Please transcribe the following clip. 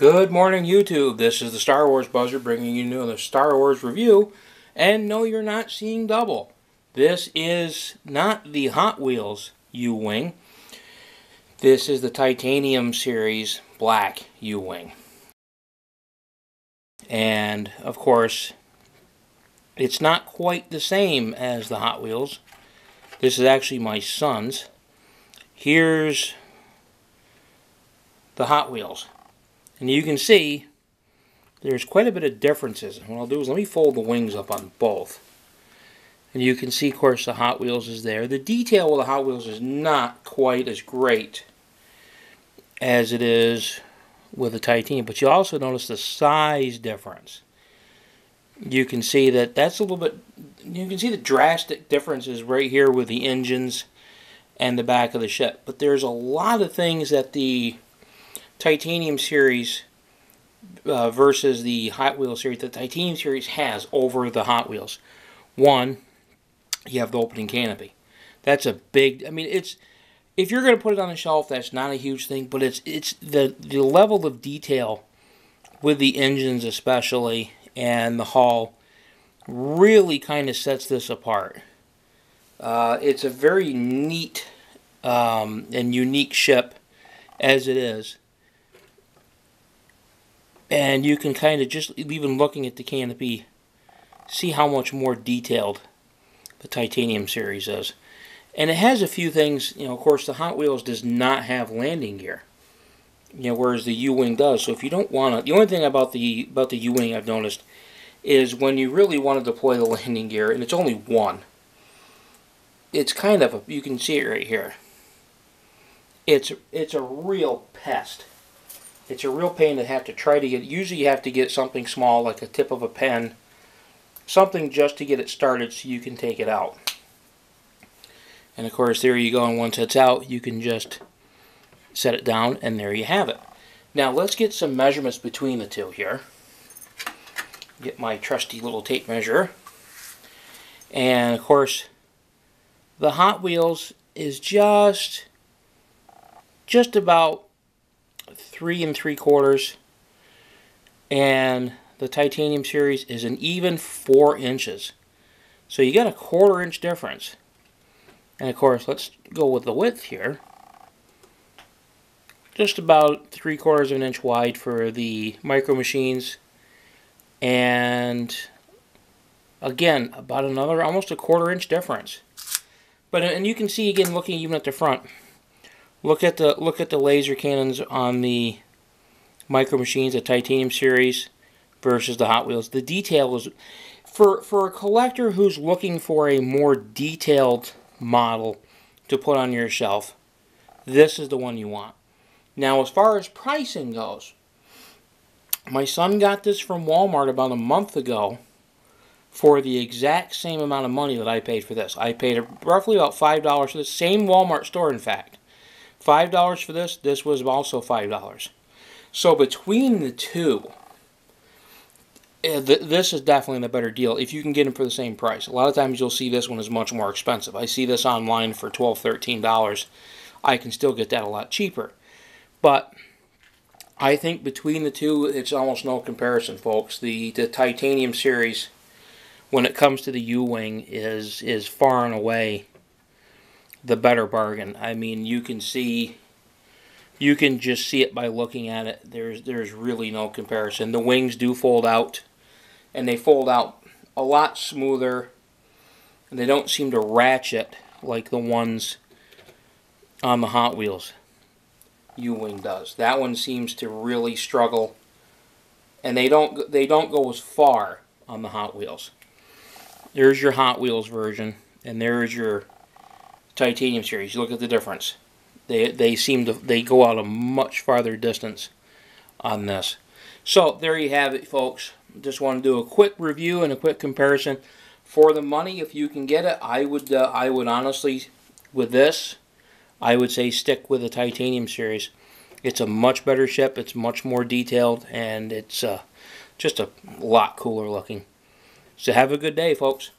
Good morning, YouTube. This is the Star Wars Buzzer bringing you another Star Wars review. And no, you're not seeing double. This is not the Hot Wheels U-Wing. This is the Titanium Series Black U-Wing. And, of course, it's not quite the same as the Hot Wheels. This is actually my son's. Here's the Hot Wheels. And you can see there's quite a bit of differences. What I'll do is let me fold the wings up on both. And you can see, of course, the Hot Wheels is there. The detail with the Hot Wheels is not quite as great as it is with the Titanium. But you also notice the size difference. You can see that that's a little bit... You can see the drastic differences right here with the engines and the back of the ship. But there's a lot of things that the Titanium series versus the Hot Wheels series, the Titanium series has over the Hot Wheels. One, you have the opening canopy. That's a big, I mean, it's, if you're going to put it on the shelf, that's not a huge thing, but it's the level of detail with the engines especially and the hull really kind of sets this apart. It's a very neat and unique ship as it is. And you can kind of just, even looking at the canopy, see how much more detailed the Titanium series is. And it has a few things, you know, of course the Hot Wheels does not have landing gear. You know, whereas the U-Wing does. So if you don't want to, the only thing about the U-Wing I've noticed is when you really want to deploy the landing gear, and it's only one, it's kind of, you can see it right here. It's a real pest. It's a real pain to have to try to get. Usually you have to get something small like a tip of a pen. Something just to get it started so you can take it out. And of course there you go, and once it's out you can just set it down and there you have it. Now let's get some measurements between the two here. Get my trusty little tape measure. And of course the Hot Wheels is just about 3 3/4, and the Titanium series is an even 4 inches. So you got a 1/4 inch difference. And of course, let's go with the width here. Just about 3/4 of an inch wide for the Micro Machines, and again about another almost a 1/4 inch difference. But and you can see again, looking even at the front. Look at the laser cannons on the Micro Machines, the Titanium series versus the Hot Wheels. The detail is, for a collector who's looking for a more detailed model to put on your shelf, this is the one you want. Now as far as pricing goes, my son got this from Walmart about a month ago for the exact same amount of money that I paid for this. I paid roughly about $5 for the same Walmart store, in fact. $5 for this. This was also $5. So between the two, this is definitely the better deal if you can get them for the same price. A lot of times you'll see this one is much more expensive. I see this online for $12, $13. I can still get that a lot cheaper. But I think between the two, it's almost no comparison, folks. The Titanium series, when it comes to the U-Wing, is far and away the better bargain. I mean, you can just see it by looking at it. There's really no comparison. The wings do fold out, and they fold out a lot smoother, and they don't seem to ratchet like the ones on the Hot Wheels U-Wing does. That one seems to really struggle, and they don't go as far on the Hot Wheels. There's your Hot Wheels version, and there's your Titanium series. You look at the difference. They go out a much farther distance on this. So there you have it, folks. Just want to do a quick review and a quick comparison. For the money, if you can get it, I would honestly, with this, I would say stick with the Titanium series. It's a much better ship. It's much more detailed, and it's just a lot cooler looking. So have a good day, folks.